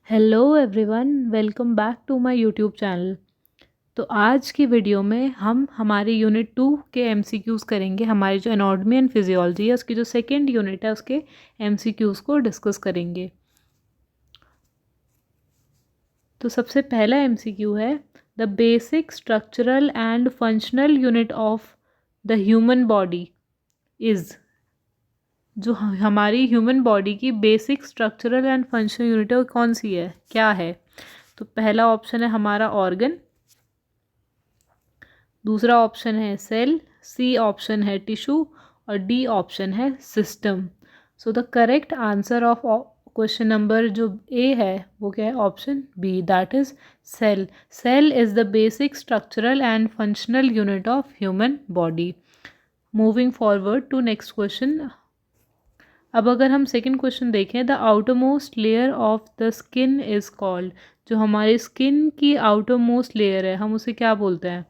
Hello everyone, welcome back to my YouTube channel. तो आज की वीडियो में हम हमारी यूनिट 2 के एमसीक्यूज़ करेंगे। हमारी जो एनाटॉमी एंड फिजियोलॉजी है उसकी जो सेकेंड यूनिट है उसके एमसीक्यूज़ को डिस्कस करेंगे। तो सबसे पहला एमसीक्यू है, the basic structural and functional unit of the human body is. जो हमारी ह्यूमन बॉडी की basic structural and functional unit है वो कौन सी है, क्या है? तो पहला ऑप्शन है हमारा ऑर्गन, दूसरा ऑप्शन है सेल, सी ऑप्शन है टिश्यू और डी ऑप्शन है system. So the correct answer of question number जो ए है वो क्या है? Option B, that is cell. Cell is the basic structural and functional unit of human body. Moving forward to next question. अब अगर हम second question देखें, the outer most layer of the skin is called. जो हमारी skin की outer most layer है हम उसे क्या बोलते हैं?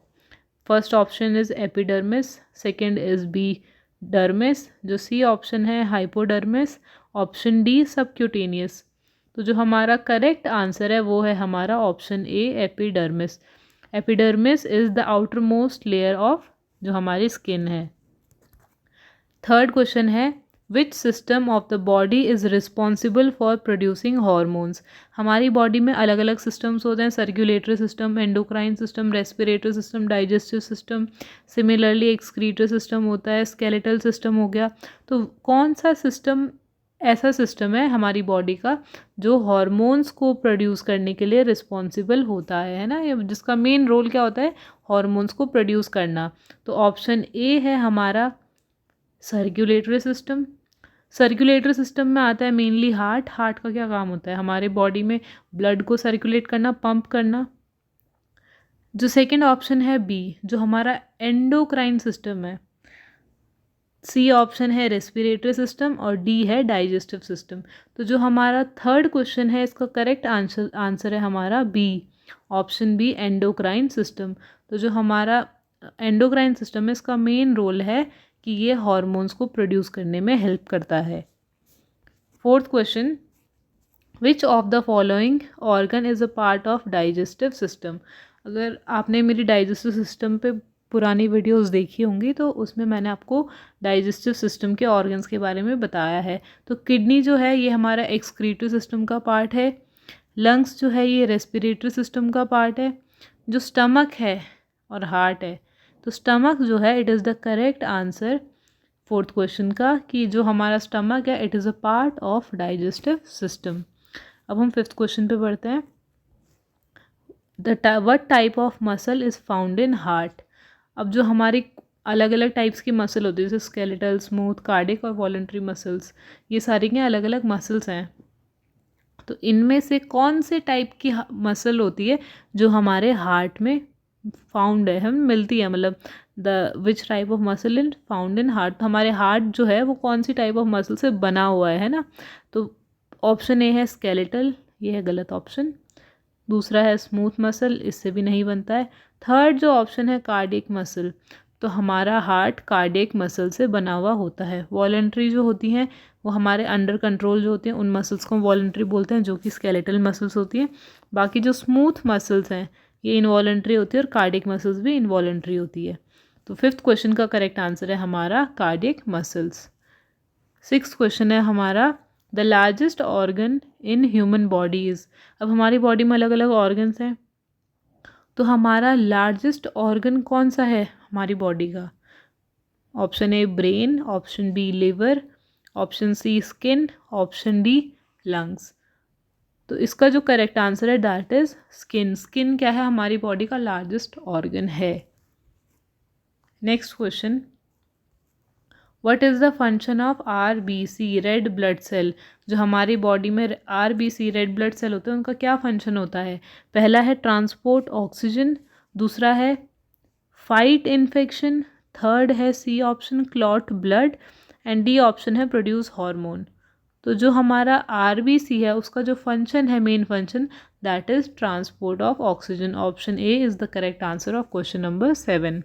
First option is epidermis, second is B dermis, जो सी ऑप्शन है हाइपोडर्मिस, ऑप्शन डी सबक्यूटेनियस। तो जो हमारा करेक्ट आंसर है वो है हमारा option A epidermis. Epidermis is the outer most layer of जो हमारी स्किन है। थर्ड क्वेश्चन है, which system of the body is responsible for producing hormones. हमारी बॉडी में अलग अलग सिस्टम्स होते हैं, circulatory system, endocrine system, respiratory system, digestive system, similarly excretory system होता है, स्केलेटल सिस्टम हो गया। तो कौन सा सिस्टम ऐसा सिस्टम है हमारी बॉडी का जो हॉर्मोन्स को प्रोड्यूस करने के लिए रिस्पॉन्सिबल होता है ना, जिसका मेन रोल क्या होता है? हॉर्मोन्स को प्रोड्यूस करना। तो ऑप्शन ए है हमारा सर्कुलेटरी सिस्टम। सर्कुलेटरी सिस्टम में आता है मेनली हार्ट। हार्ट का क्या काम होता है? हमारे बॉडी में ब्लड को सर्कुलेट करना, पंप करना। जो सेकंड ऑप्शन है बी, जो हमारा एंडोक्राइन सिस्टम है। सी ऑप्शन है रेस्पिरेटरी सिस्टम और डी है डाइजेस्टिव सिस्टम। तो जो हमारा थर्ड क्वेश्चन है इसका करेक्ट आंसर है हमारा B, option B endocrine system. तो जो हमारा एंडोक्राइन सिस्टम है इसका मेन रोल है कि ये हॉर्मोन्स को प्रोड्यूस करने में हेल्प करता है। Fourth question, which of the following organ is a part of digestive system. अगर आपने मेरी डाइजेस्टिव सिस्टम पे पुरानी वीडियोस देखी होंगी तो उसमें मैंने आपको डाइजेस्टिव सिस्टम के ऑर्गन्स के बारे में बताया है। तो किडनी जो है ये हमारा एक्सक्रीटरी सिस्टम का पार्ट है, लंग्स जो है ये रेस्पिरेटरी सिस्टम का पार्ट है, जो स्टमक है और हार्ट है। तो स्टमक जो है it is the correct answer fourth question का, कि जो हमारा स्टमक है it is a part of digestive system. अब हम फिफ्थ क्वेश्चन पे बढ़ते हैं। What type of muscle is found in heart. अब जो हमारी अलग अलग टाइप्स की मसल होती है जैसे स्केलेटल, स्मूथ, कार्डिक और वॉलंटरी मसल्स, ये सारी के अलग अलग मसल्स हैं। तो इनमें से कौन से टाइप की मसल होती है जो हमारे हार्ट में फाउंड है, हम मिलती है, मतलब the which type of muscle in found in heart. तो हमारे हार्ट जो है वो कौन सी टाइप ऑफ मसल से बना हुआ है ना। तो ऑप्शन ए है स्केलेटल, ये है गलत ऑप्शन। दूसरा है स्मूथ मसल, इससे भी नहीं बनता है। थर्ड जो ऑप्शन है कार्डियक मसल, तो हमारा हार्ट कार्डियक मसल से बना हुआ होता है। वॉलंटरी जो होती हैं वो हमारे अंडर कंट्रोल जो होते हैं उन मसल्स को वॉलंटरी बोलते हैं, जो कि स्केलेटल मसल्स होती हैं। बाकी जो स्मूथ मसल्स हैं ये इनवॉलंटरी होती है और कार्डियक मसल्स भी इनवॉलंटरी होती है। तो फिफ्थ क्वेश्चन का करेक्ट आंसर है हमारा कार्डियक मसल्स। सिक्स्थ क्वेश्चन है हमारा, the largest organ in human bodies. अब हमारी बॉडी में अलग अलग ऑर्गन्स हैं, तो हमारा लार्जेस्ट ऑर्गन कौन सा है हमारी बॉडी का? Option A brain, option B liver, option C skin, option D lungs. तो इसका जो करेक्ट आंसर है दैट इज स्किन। स्किन क्या है? हमारी बॉडी का लार्जेस्ट ऑर्गन है। Next question, what is the function of RBC red blood cell. जो हमारी बॉडी में RBC रेड ब्लड सेल होते हैं उनका क्या फंक्शन होता है? पहला है ट्रांसपोर्ट ऑक्सीजन, दूसरा है फाइट इन्फेक्शन, थर्ड है C option clot blood and D option है प्रोड्यूस हार्मोन। तो जो हमारा RBC है उसका जो फंक्शन है, main function, that is transport of oxygen. Option A is the correct answer of question number 7।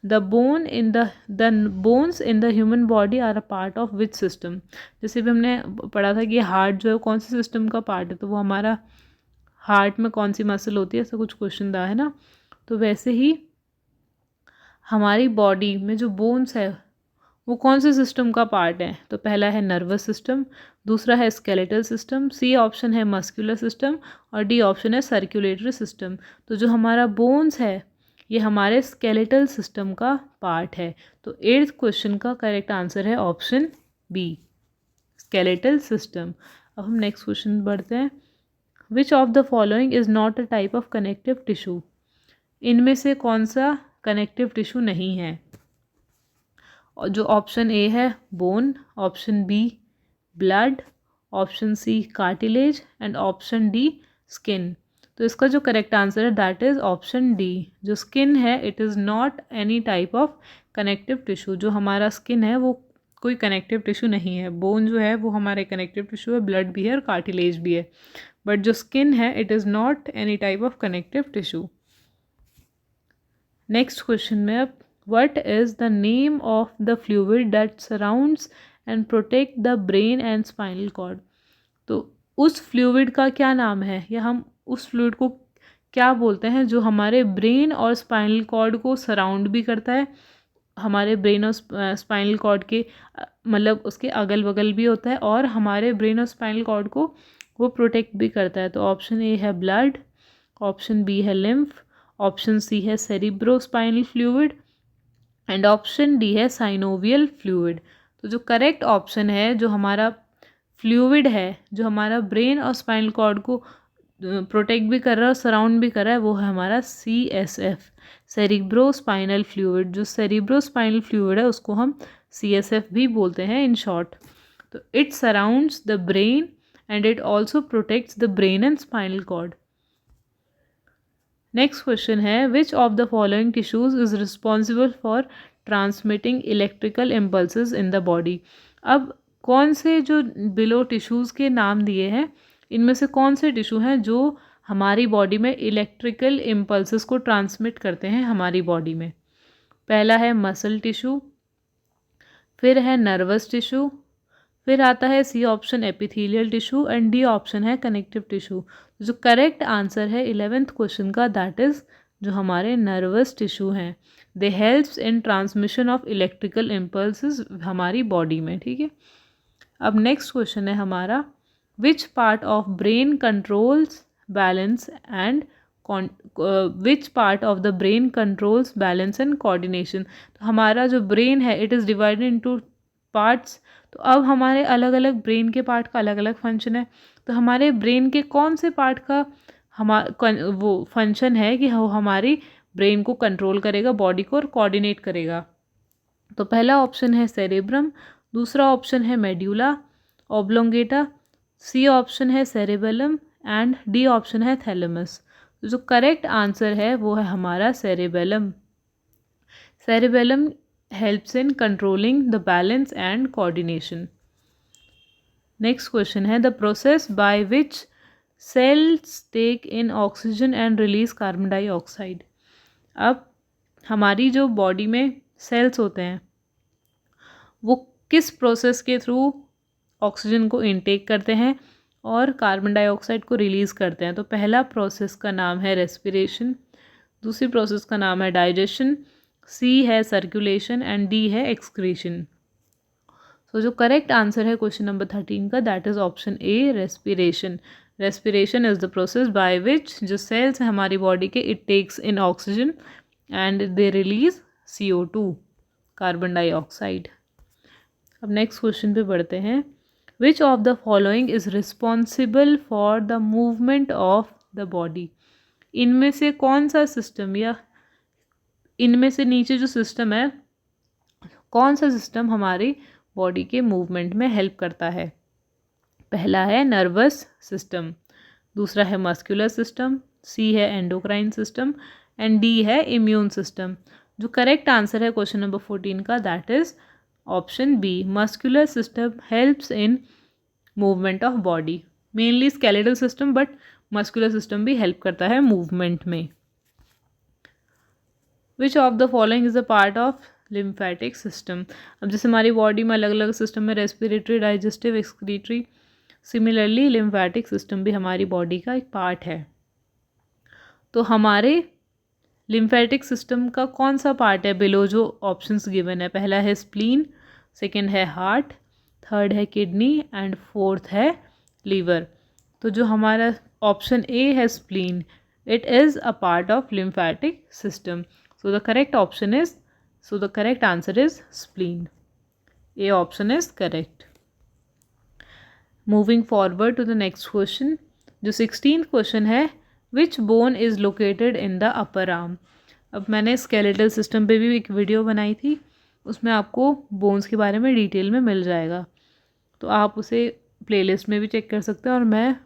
The bones in the human body are a part of which system. जैसे भी हमने पढ़ा था कि हार्ट जो है कौन से सिस्टम का पार्ट है, तो वो हमारा हार्ट में कौन सी मसल होती है, ऐसा कुछ क्वेश्चन था, है ना। तो वैसे ही हमारी बॉडी में जो बोन्स है वो कौन से सिस्टम का पार्ट है, तो पहला है नर्वस सिस्टम, दूसरा है स्केलेटल सिस्टम, सी ऑप्शन है मस्कुलर सिस्टम और डी ऑप्शन है सर्कुलेटरी सिस्टम। तो जो हमारा बोन्स है ये हमारे स्केलेटल सिस्टम का पार्ट है। तो 8th क्वेश्चन का करेक्ट आंसर है ऑप्शन बी, स्केलेटल सिस्टम। अब हम नेक्स्ट क्वेश्चन बढ़ते हैं। Which of the following is not a type of connective tissue. इनमें से कौन सा कनेक्टिव टिश्यू नहीं है। और जो ऑप्शन ए है bone, option B blood, option C cartilage and option D skin. तो इसका जो करेक्ट आंसर है दैट इज़ ऑप्शन डी। जो स्किन है it is not any type of connective tissue. जो हमारा स्किन है वो कोई कनेक्टिव टिश्यू नहीं है। बोन जो है वो हमारे कनेक्टिव टिश्यू है, ब्लड भी है और कार्टिलेज भी है, बट जो स्किन है it is not any type of connective tissue. Next question में अब what is the name of the fluid that surrounds and protect the brain and spinal cord। तो उस फ्लूइड का क्या नाम है, या हम उस फ्लूइड को क्या बोलते हैं जो हमारे ब्रेन और स्पाइनल कॉर्ड को सराउंड भी करता है, हमारे ब्रेन और स्पाइनल कॉर्ड के मतलब उसके अगल बगल भी होता है, और हमारे ब्रेन और स्पाइनल कॉर्ड को वो प्रोटेक्ट भी करता है। तो ऑप्शन ए है ब्लड, ऑप्शन बी है लिम्फ, ऑप्शन सी है cerebrospinal fluid and option D है साइनोवियल फ्लूइड। तो जो करेक्ट ऑप्शन है, जो हमारा फ्लूइड है जो हमारा ब्रेन और स्पाइनल कॉर्ड को प्रोटेक्ट भी कर रहा है और सराउंड भी कर रहा है, वो है हमारा CSF, सेरिब्रोस्पाइनल फ्लूइड। जो सेरिब्रोस्पाइनल फ्लूइड है उसको हम CSF भी बोलते हैं इन शॉर्ट। तो it surrounds the brain and it also protects the brain and spinal cord. Next question है which of the following tissues is responsible for transmitting electrical impulses in the body. अब कौन से जो below tissues के नाम दिए हैं इनमें से कौन से टिश्यू हैं जो हमारी बॉडी में इलेक्ट्रिकल इम्पल्सेस को ट्रांसमिट करते हैं हमारी बॉडी में। पहला है मसल टिश्यू, फिर है नर्वस टिश्यू, फिर आता है C option epithelial tissue and D option है कनेक्टिव टिश्यू। जो करेक्ट आंसर है 11th क्वेश्चन का दैट इज़ जो हमारे नर्वस टिश्यू हैं। दे helps in transmission of electrical impulses हमारी बॉडी में, ठीक है। अब नेक्स्ट क्वेश्चन है हमारा विच part of brain controls balance and which part of the brain controls balance and coordination. तो हमारा जो ब्रेन है it is divided into parts. तो अब हमारे अलग अलग ब्रेन के पार्ट का अलग अलग फंक्शन है। तो हमारे ब्रेन के कौन से पार्ट का वो फंक्शन है कि वो हमारी ब्रेन को कंट्रोल करेगा, बॉडी को, और कोऑर्डिनेट करेगा। तो पहला ऑप्शन है सेरेब्रम, दूसरा ऑप्शन है मेड्यूला ऑब्लोंगेटा, सी ऑप्शन है सेरेबेलम एंड डी ऑप्शन है थैलेमस। तो जो करेक्ट आंसर है वो है हमारा cerebellum. Cerebellum helps in controlling the balance and coordination. Next question है the process by which cells take in oxygen and release carbon dioxide। अब हमारी जो बॉडी में सेल्स होते हैं वो किस प्रोसेस के थ्रू ऑक्सीजन को इनटेक करते हैं और कार्बन डाइऑक्साइड को रिलीज़ करते हैं। तो पहला प्रोसेस का नाम है रेस्पिरेशन, दूसरी प्रोसेस का नाम है डाइजेशन, सी है सर्कुलेशन एंड डी है एक्सक्रीशन। सो जो करेक्ट आंसर है क्वेश्चन नंबर 13 का that is option A respiration. Respiration is the process by which जो सेल्स हैं हमारी बॉडी के it takes in oxygen and they release CO2 carbon dioxide. अब next question पे बढ़ते हैं which of the following is responsible for the movement of the body. इनमें से कौन सा सिस्टम या इनमें से नीचे जो सिस्टम है कौन सा सिस्टम हमारी बॉडी के मूवमेंट में हेल्प करता है। पहला है नर्वस सिस्टम, दूसरा है मस्कुलर सिस्टम, सी है एंडोक्राइन सिस्टम एंड डी है इम्यून सिस्टम। जो करेक्ट आंसर है क्वेश्चन नंबर 14 का that is option B muscular system helps in movement of body. Mainly skeletal system but muscular system भी help करता है movement में। Which of the following is a part of lymphatic system. अब जैसे हमारी body में अलग अलग सिस्टम है, respiratory, digestive, excretory, similarly lymphatic system भी हमारी बॉडी का एक पार्ट है। तो हमारे लिम्फेटिक सिस्टम का कौन सा पार्ट है बिलो जो ऑप्शंस गिवन है? पहला है स्प्लीन, सेकंड है हार्ट, थर्ड है किडनी एंड फोर्थ है लीवर। तो जो हमारा ऑप्शन ए है spleen, it is a part of lymphatic system. So the correct option is, so the correct answer is spleen. A option is correct. Moving forward to the next question, जो 16th question है, which bone is located in the upper arm. अब मैंने skeletal system पे भी एक video बनाई थी, उसमें आपको बोन्स के बारे में डिटेल में मिल जाएगा, तो आप उसे प्लेलिस्ट में भी चेक कर सकते हैं और मैं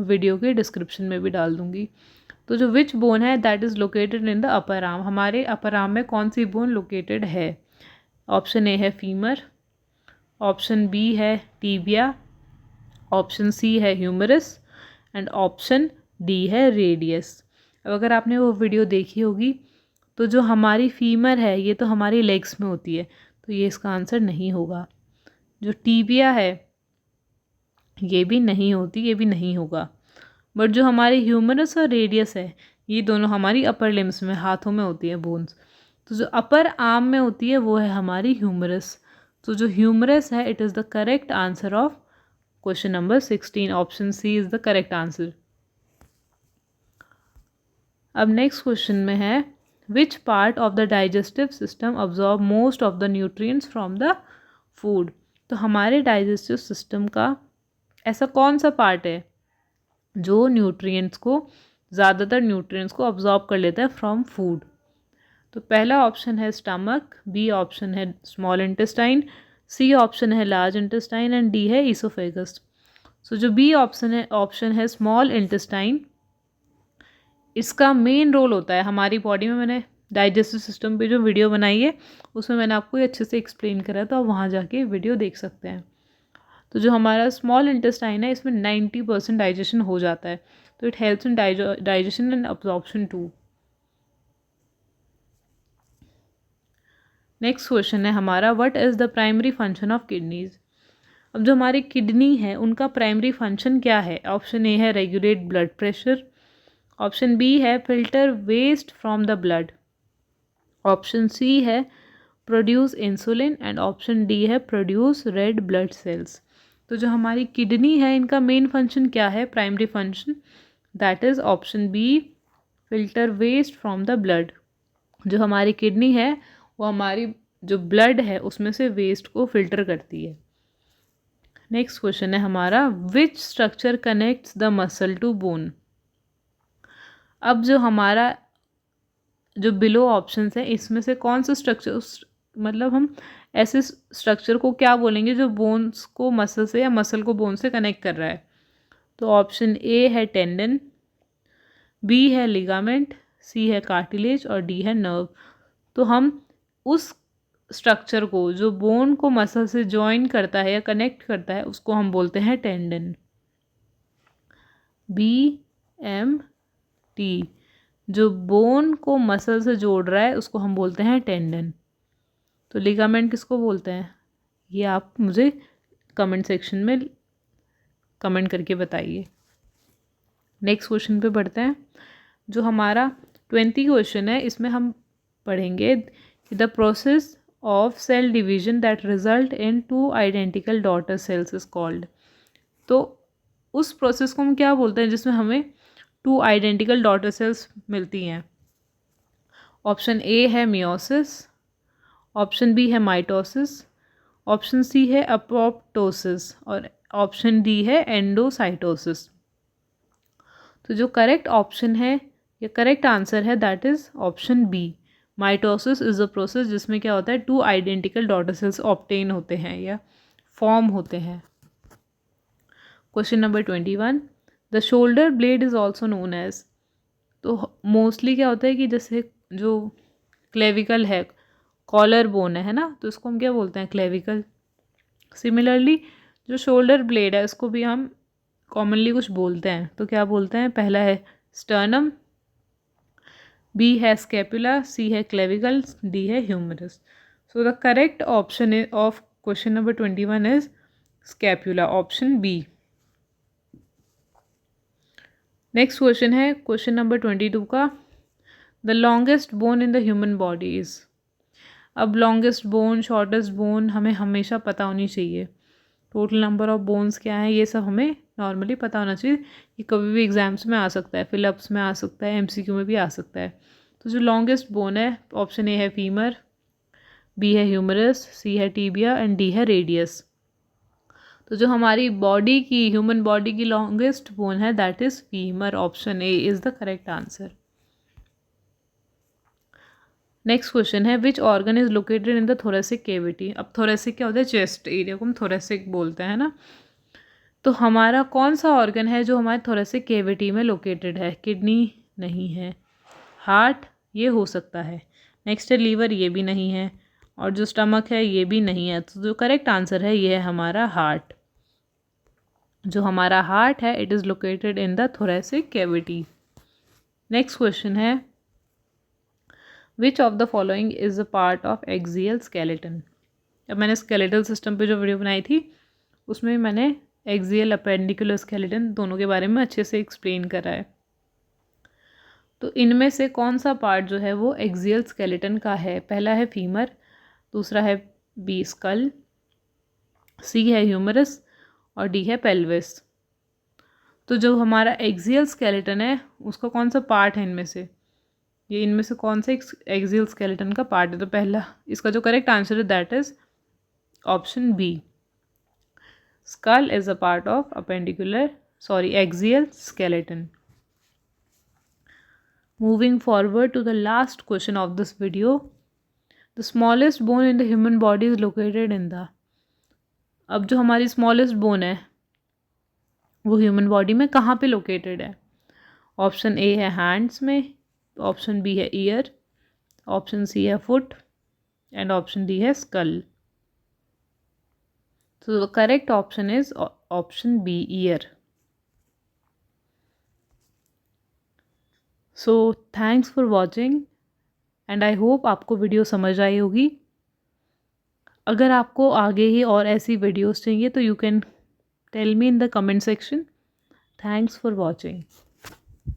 वीडियो के डिस्क्रिप्शन में भी डाल दूँगी। तो जो विच बोन है that is located in the upper arm, हमारे अपर आर्म में कौन सी बोन लोकेटेड है? ऑप्शन ए है फीमर, ऑप्शन बी है टीबिया, ऑप्शन सी है ह्यूमरस एंड ऑप्शन डी है रेडियस। अब अगर आपने वो वीडियो देखी होगी तो जो हमारी फीमर है ये तो हमारी लेग्स में होती है, तो ये इसका आंसर नहीं होगा। जो टीबिया है ये भी नहीं होती, ये भी नहीं होगा। बट जो हमारी ह्यूमरस और रेडियस है ये दोनों हमारी अपर लिम्स में, हाथों में होती है बोन्स। तो जो अपर आर्म में होती है वो है हमारी ह्यूमरस। तो जो ह्यूमरस है it is the correct answer of question number 16। Option C is the correct answer. अब नेक्स्ट क्वेश्चन में है, which part of the digestive system absorb most of the nutrients from the food. तो हमारे digestive system का ऐसा कौन सा part है जो न्यूट्रिएंट्स को, ज़्यादातर न्यूट्रिएंट्स को अब्जॉर्ब कर लेता है फ्रॉम फूड? तो पहला ऑप्शन है स्टमक, बी ऑप्शन है स्मॉल इंटेस्टाइन, सी ऑप्शन है लार्ज इंटेस्टाइन एंड डी है ईसोफेगस। सो जो बी ऑप्शन है स्मॉल इंटेस्टाइन, इसका मेन रोल होता है हमारी बॉडी में। मैंने डाइजेस्टिव सिस्टम पे जो वीडियो बनाई है उसमें मैंने आपको ये अच्छे से एक्सप्लेन करा था, तो वहाँ जाके वीडियो देख सकते हैं। तो जो हमारा स्मॉल इंटेस्टाइन है इसमें 90% डाइजेशन हो जाता है, तो it helps in digestion and absorption too. Next question है हमारा, what is the primary function of kidneys. अब जो हमारी किडनी है उनका प्राइमरी फंक्शन क्या है? ऑप्शन ए है regulate blood pressure, option B है filter waste from the blood, option C है produce insulin and option D है प्रोड्यूस रेड ब्लड सेल्स। तो जो हमारी किडनी है इनका मेन फंक्शन क्या है, primary function? That is option B filter waste from the blood. जो हमारी किडनी है वो हमारी जो ब्लड है उसमें से वेस्ट को फिल्टर करती है। नेक्स्ट क्वेश्चन है हमारा, which structure connects the muscle to bone. अब जो हमारा जो बिलो ऑप्शंस है इसमें से कौन सा स्ट्रक्चर, मतलब हम ऐसे स्ट्रक्चर को क्या बोलेंगे जो बोन्स को मसल से या मसल को बोन से कनेक्ट कर रहा है? तो ऑप्शन ए है टेंडन, बी है लिगामेंट, सी है कार्टिलेज और डी है नर्व। तो हम उस स्ट्रक्चर को जो बोन को मसल से जॉइन करता है या कनेक्ट करता है उसको हम बोलते हैं टेंडन। बी एम टी, जो बोन को मसल से जोड़ रहा है उसको हम बोलते हैं टेंडन। तो लिगामेंट किसको बोलते हैं ये आप मुझे कमेंट सेक्शन में कमेंट करके बताइए। नेक्स्ट क्वेश्चन पे बढ़ते हैं। जो हमारा 20 क्वेश्चन है इसमें हम पढ़ेंगे the process of cell division that result in 2 identical daughter cells is called. तो उस प्रोसेस को हम क्या बोलते हैं जिसमें हमें 2 आइडेंटिकल डॉटर सेल्स मिलती हैं? ऑप्शन ए है मियोसिस, ऑप्शन बी है माइटोसिस, ऑप्शन सी है अपोप्टोसिस और ऑप्शन डी है एंडोसाइटोसिस। तो जो करेक्ट ऑप्शन है या करेक्ट आंसर है that is option B. Mitosis is a process जिसमें क्या होता है 2 आइडेंटिकल डॉटर सेल्स ऑब्टेन होते हैं या फॉर्म होते हैं। Question number 21, the shoulder blade is also known as. तो मोस्टली क्या होता है कि जैसे जो क्लेविकल है, कॉलर बोन है ना, तो इसको हम क्या बोलते हैं, क्लेविकल। सिमिलरली जो शोल्डर ब्लेड है इसको भी हम कॉमनली कुछ बोलते हैं, तो क्या बोलते हैं? पहला है स्टर्नम, बी है स्कैपुला, सी है क्लेविकल, डी है humerus. So the correct option of question number 21 is scapula, option B. Next question है क्वेश्चन नंबर 22 का, the longest bone in the human body is. अब लॉन्गेस्ट बोन, शॉर्टेस्ट बोन हमें हमेशा पता होनी चाहिए। टोटल नंबर ऑफ बोन्स क्या है, ये सब हमें नॉर्मली पता होना चाहिए। ये कभी भी एग्जाम्स में आ सकता है, फिलअप्स में आ सकता है, एमसीक्यू में भी आ सकता है। तो जो लॉन्गेस्ट बोन है, ऑप्शन ए है फीमर, बी है ह्यूमरस, सी है टीबिया एंड डी है रेडियस। तो जो हमारी बॉडी की, ह्यूमन बॉडी की लॉन्गेस्ट बोन है that is femur, option A is the correct answer. Next question है, which organ is located in the thoracic cavity. अब थोरेसिक क्या होता है, चेस्ट एरिया को हम थोरेसिक बोलते हैं ना। तो हमारा कौन सा ऑर्गन है जो हमारे थोरेसिक केविटी में लोकेटेड है? किडनी नहीं है, हार्ट ये हो सकता है, नेक्स्ट है लीवर, ये भी नहीं है, और जो स्टमक है ये भी नहीं है। तो जो करेक्ट आंसर है ये है हमारा हार्ट। जो हमारा हार्ट है it is located in the thoracic cavity. Next question है, which of the following is a part of axial skeleton. अब मैंने स्केलेटल सिस्टम पे जो वीडियो बनाई थी उसमें मैंने एक्सियल अपेंडिकुलर स्केलेटन दोनों के बारे में अच्छे से एक्सप्लेन करा है। तो इनमें से कौन सा पार्ट जो है वो एक्सियल स्केलेटन का है? पहला है फीमर, दूसरा है बी स्कल, सी है ह्यूमरस और डी है पेल्विस। तो जो हमारा एक्सियल स्केलेटन है उसका कौन सा पार्ट है इनमें से? ये इनमें से कौन सा एक्सियल स्केलेटन का पार्ट है? तो पहला इसका जो करेक्ट आंसर है that is option B, skull is a part of axial skeleton. Moving forward to the last question of this video, the smallest bone in the human body is located in the। अब जो हमारी smallest bone है वो human body में कहाँ पे located है? Option A है हैंड्स में, ऑप्शन बी है ईयर, ऑप्शन सी है फुट एंड ऑप्शन डी है school. So the correct option is option B, ear. So thanks for watching and I hope आपको वीडियो समझ आई होगी। अगर आपको आगे ही और ऐसी वीडियोस चाहिए तो you can tell me in the comment section. Thanks for watching.